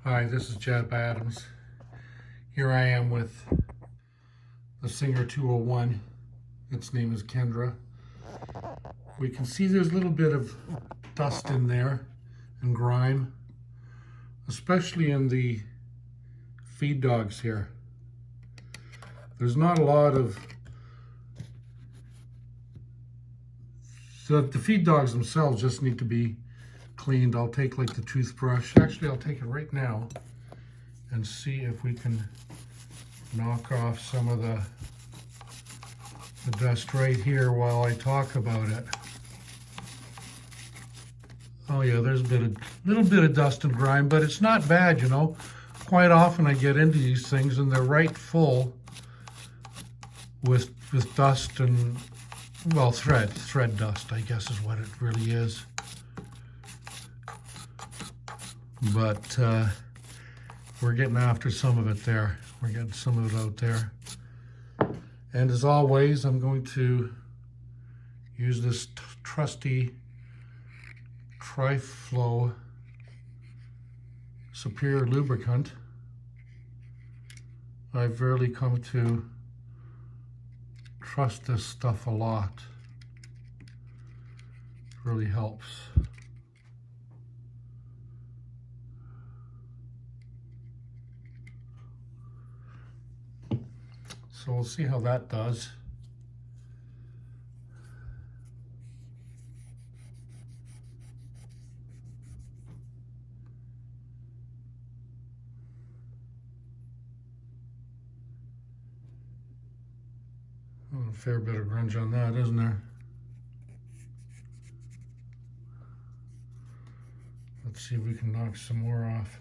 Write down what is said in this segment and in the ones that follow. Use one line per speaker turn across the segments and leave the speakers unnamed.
Hi, this is Jebb Adams. Here I am with the Singer 201. Its name is Kendra. We can see there's a little bit of dust in there and grime, especially in the feed dogs here. There's not a lot of... the feed dogs themselves just need to be cleaned. I'll take like the toothbrush. Actually, I'll take it right now and see if we can knock off some of the dust right here while I talk about it. Oh yeah, there's a little bit of dust and grime, but it's not bad, you know. Quite often I get into these things and they're right full with dust and, well, thread dust, I guess is what it really is. But we're getting after some of it there. We're getting some of it out there. And as always, I'm going to use this trusty Tri-Flow Superior lubricant. I've really come to trust this stuff a lot. It really helps. So we'll see how that does. Oh, a fair bit of grunge on that, isn't there? Let's see if we can knock some more off.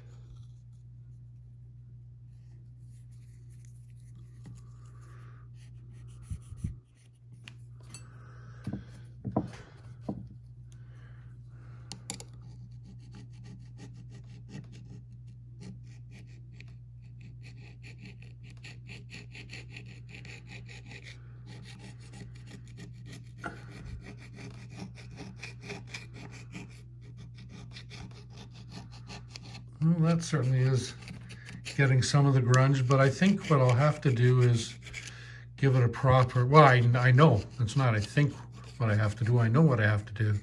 Well, that certainly is getting some of the grunge, but I think what I'll have to do is give it a proper, well, I know, it's not I think what I have to do, I know what I have to do.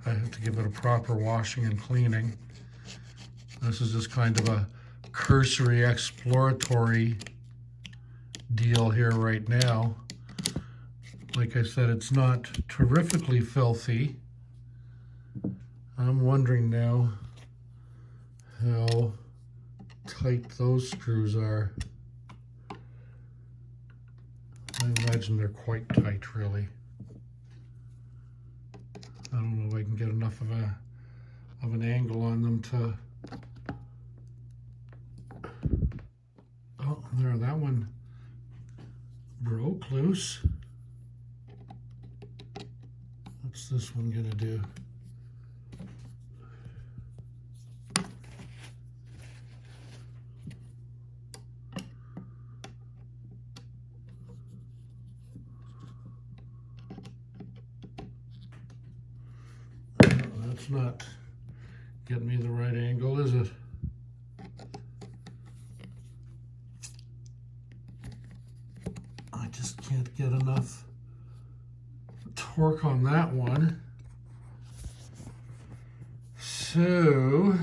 I have to give it a proper washing and cleaning. This is just kind of a cursory exploratory deal here right now. Like I said, it's not terrifically filthy. I'm wondering now how tight those screws are. I imagine they're quite tight, really. I don't know if I can get enough of an angle on them to... Oh, there, that one broke loose. What's this one gonna do? That's not getting me the right angle, is it? I just can't get enough torque on that one. So